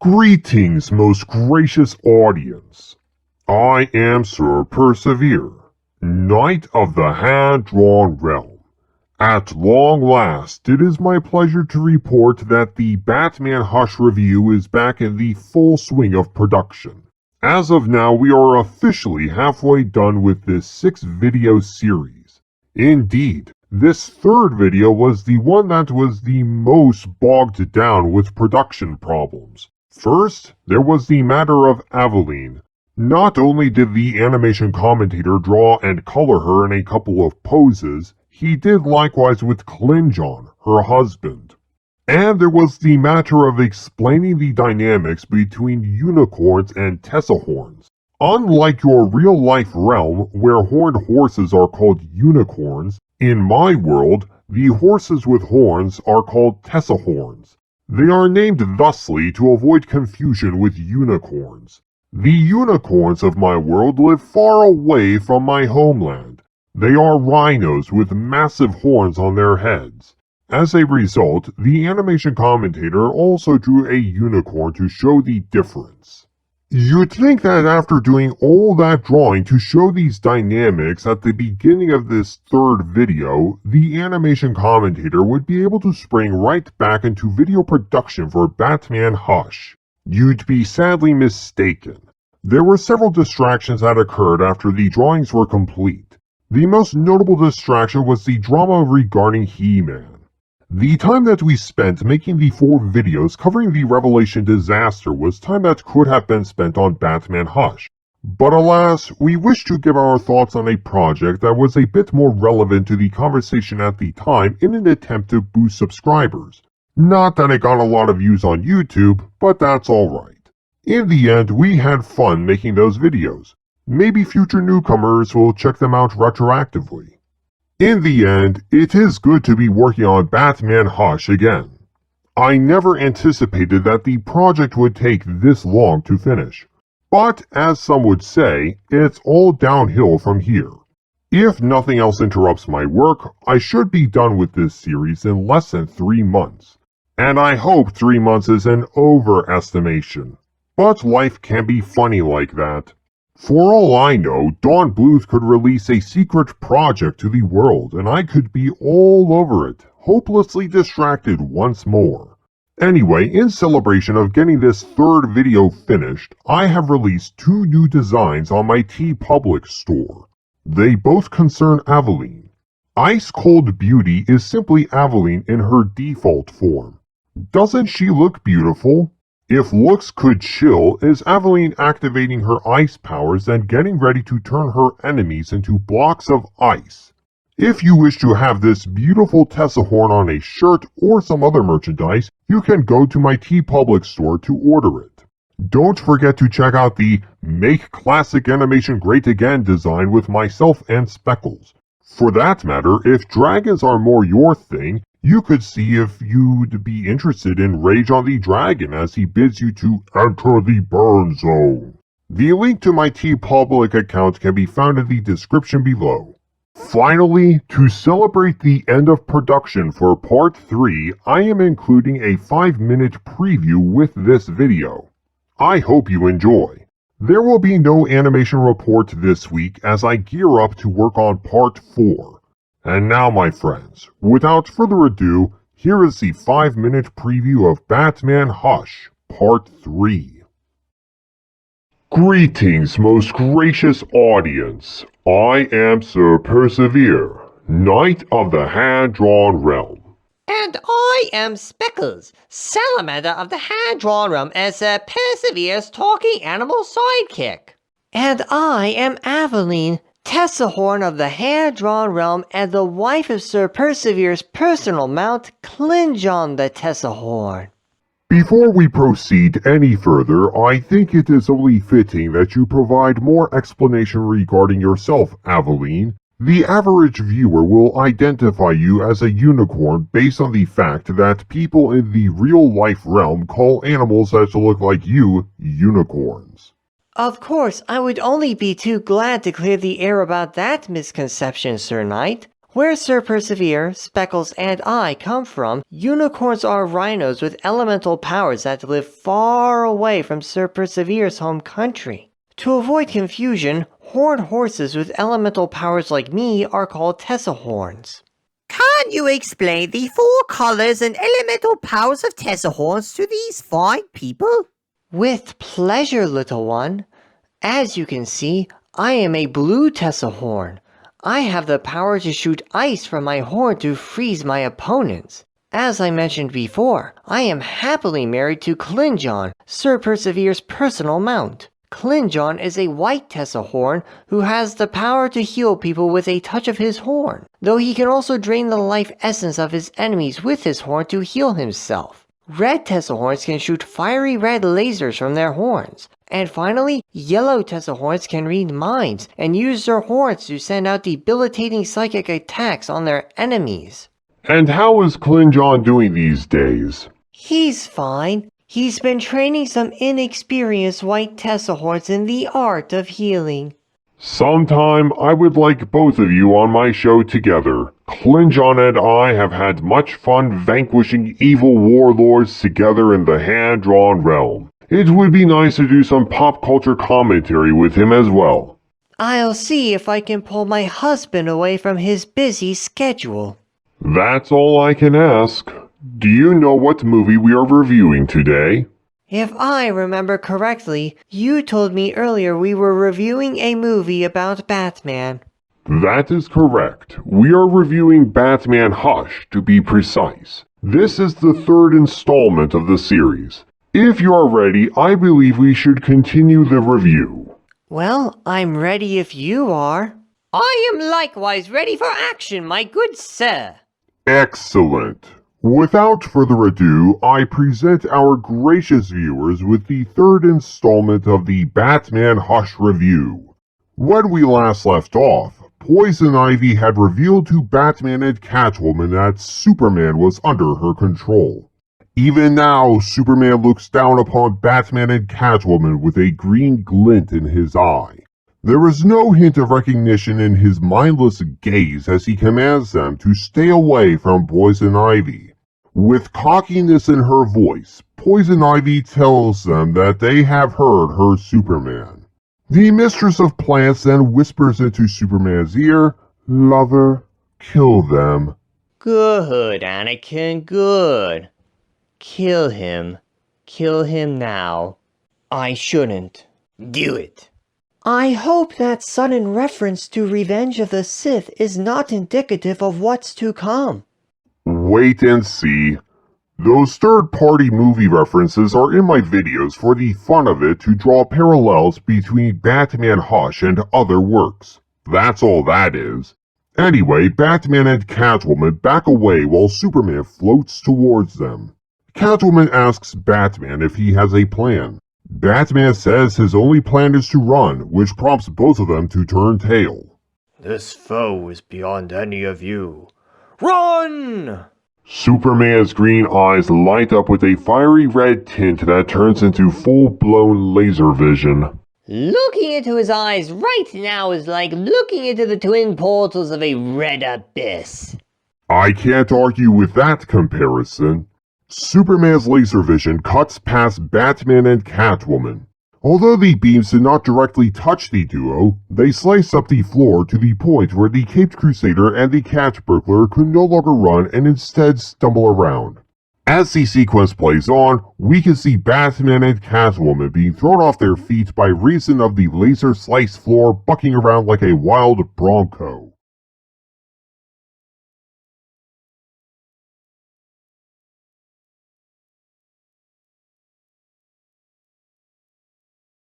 Greetings, most gracious audience. I am Sir Persevere, Knight of the Hand-Drawn Realm. At long last, it is my pleasure to report that the Batman Hush review is back in the full swing of production. As of now, we are officially halfway done with this 6-video series. Indeed, this third video was the one that was the most bogged down with production problems. First, there was the matter of Aveline. Not only did the animation commentator draw and color her in a couple of poses, he did likewise with Klingon, her husband. And there was the matter of explaining the dynamics between unicorns and tessahorns. Unlike your real-life realm, where horned horses are called unicorns, in my world, the horses with horns are called tessahorns. They are named thusly to avoid confusion with unicorns. The unicorns of my world live far away from my homeland. They are rhinos with massive horns on their heads. As a result, the animation commentator also drew a unicorn to show the difference. You'd think that after doing all that drawing to show these dynamics at the beginning of this third video, the animation commentator would be able to spring right back into video production for Batman Hush. You'd be sadly mistaken. There were several distractions that occurred after the drawings were complete. The most notable distraction was the drama regarding He-Man. The time that we spent making the 4 videos covering the Revelation disaster was time that could have been spent on Batman Hush. But alas, we wish to give our thoughts on a project that was a bit more relevant to the conversation at the time in an attempt to boost subscribers. Not that it got a lot of views on YouTube, but that's alright. In the end, we had fun making those videos. Maybe future newcomers will check them out retroactively. In the end, it is good to be working on Batman Hush again. I never anticipated that the project would take this long to finish. But, as some would say, it's all downhill from here. If nothing else interrupts my work, I should be done with this series in less than 3 months. And I hope 3 months is an overestimation. But life can be funny like that. For all I know, Dawn Bluth could release a secret project to the world, and I could be all over it, hopelessly distracted once more. Anyway, in celebration of getting this third video finished, I have released 2 new designs on my TeePublic store. They both concern Aveline. Ice Cold Beauty is simply Aveline in her default form. Doesn't she look beautiful? If looks could chill, is Aveline activating her ice powers and getting ready to turn her enemies into blocks of ice. If you wish to have this beautiful Tessahorn on a shirt or some other merchandise, you can go to my TeePublic store to order it. Don't forget to check out the Make Classic Animation Great Again design with myself and Speckles. For that matter, if dragons are more your thing, you could see if you'd be interested in Rage on the Dragon as he bids you to enter the burn zone. The link to my TeePublic account can be found in the description below. Finally, to celebrate the end of production for part 3, I am including a 5-minute preview with this video. I hope you enjoy. There will be no animation report this week as I gear up to work on part 4. And now, my friends, without further ado, here is the 5-minute preview of Batman Hush, Part 3. Greetings, most gracious audience. I am Sir Persevere, Knight of the Hand-Drawn Realm. And I am Speckles, Salamander of the Hand-Drawn Realm as Persevere's talking animal sidekick. And I am Aveline, Tessahorn of the Hand-Drawn Realm and the wife of Sir Persevere's personal mount, Klingon the Tessahorn. Before we proceed any further, I think it is only fitting that you provide more explanation regarding yourself, Aveline. The average viewer will identify you as a unicorn based on the fact that people in the real-life realm call animals that look like you unicorns. Of course, I would only be too glad to clear the air about that misconception, Sir Knight. Where Sir Persevere, Speckles, and I come from, unicorns are rhinos with elemental powers that live far away from Sir Persevere's home country. To avoid confusion, horned horses with elemental powers like me are called Tessahorns. Can you explain the 4 colors and elemental powers of Tessahorns to these fine people? With pleasure, little one. As you can see, I am a blue Tessahorn. I have the power to shoot ice from my horn to freeze my opponents. As I mentioned before, I am happily married to Klingon, Sir Persevere's personal mount. Klingon is a white Tessahorn who has the power to heal people with a touch of his horn, though he can also drain the life essence of his enemies with his horn to heal himself. Red Tessahorns can shoot fiery red lasers from their horns. And finally, yellow Tessahorns can read minds and use their horns to send out debilitating psychic attacks on their enemies. And how is Klingon doing these days? He's fine. He's been training some inexperienced white Tessahorns in the art of healing. Sometime I would like both of you on my show together. Klingon and I have had much fun vanquishing evil warlords together in the hand-drawn realm. It would be nice to do some pop culture commentary with him as well. I'll see if I can pull my husband away from his busy schedule. That's all I can ask. Do you know what movie we are reviewing today? If I remember correctly, you told me earlier we were reviewing a movie about Batman. That is correct. We are reviewing Batman Hush, to be precise. This is the 3rd installment of the series. If you are ready, I believe we should continue the review. Well, I'm ready if you are. I am likewise ready for action, my good sir. Excellent. Without further ado, I present our gracious viewers with the 3rd installment of the Batman Hush review. When we last left off, Poison Ivy had revealed to Batman and Catwoman that Superman was under her control. Even now, Superman looks down upon Batman and Catwoman with a green glint in his eye. There is no hint of recognition in his mindless gaze as he commands them to stay away from Poison Ivy. With cockiness in her voice, Poison Ivy tells them that they have heard her Superman. The Mistress of Plants then whispers into Superman's ear, "Lover, kill them." Good, Anakin, good. Kill him. Kill him now. I shouldn't. Do it. I hope that sudden reference to Revenge of the Sith is not indicative of what's to come. Wait and see. Those third-party movie references are in my videos for the fun of it to draw parallels between Batman Hush and other works. That's all that is. Anyway, Batman and Catwoman back away while Superman floats towards them. Catwoman asks Batman if he has a plan. Batman says his only plan is to run, which prompts both of them to turn tail. This foe is beyond any of you. Run! Superman's green eyes light up with a fiery red tint that turns into full-blown laser vision. Looking into his eyes right now is like looking into the twin portals of a red abyss. I can't argue with that comparison. Superman's laser vision cuts past Batman and Catwoman. Although the beams did not directly touch the duo, they sliced up the floor to the point where the Caped Crusader and the Cat Burglar could no longer run and instead stumble around. As the sequence plays on, we can see Batman and Catwoman being thrown off their feet by reason of the laser-sliced floor bucking around like a wild bronco.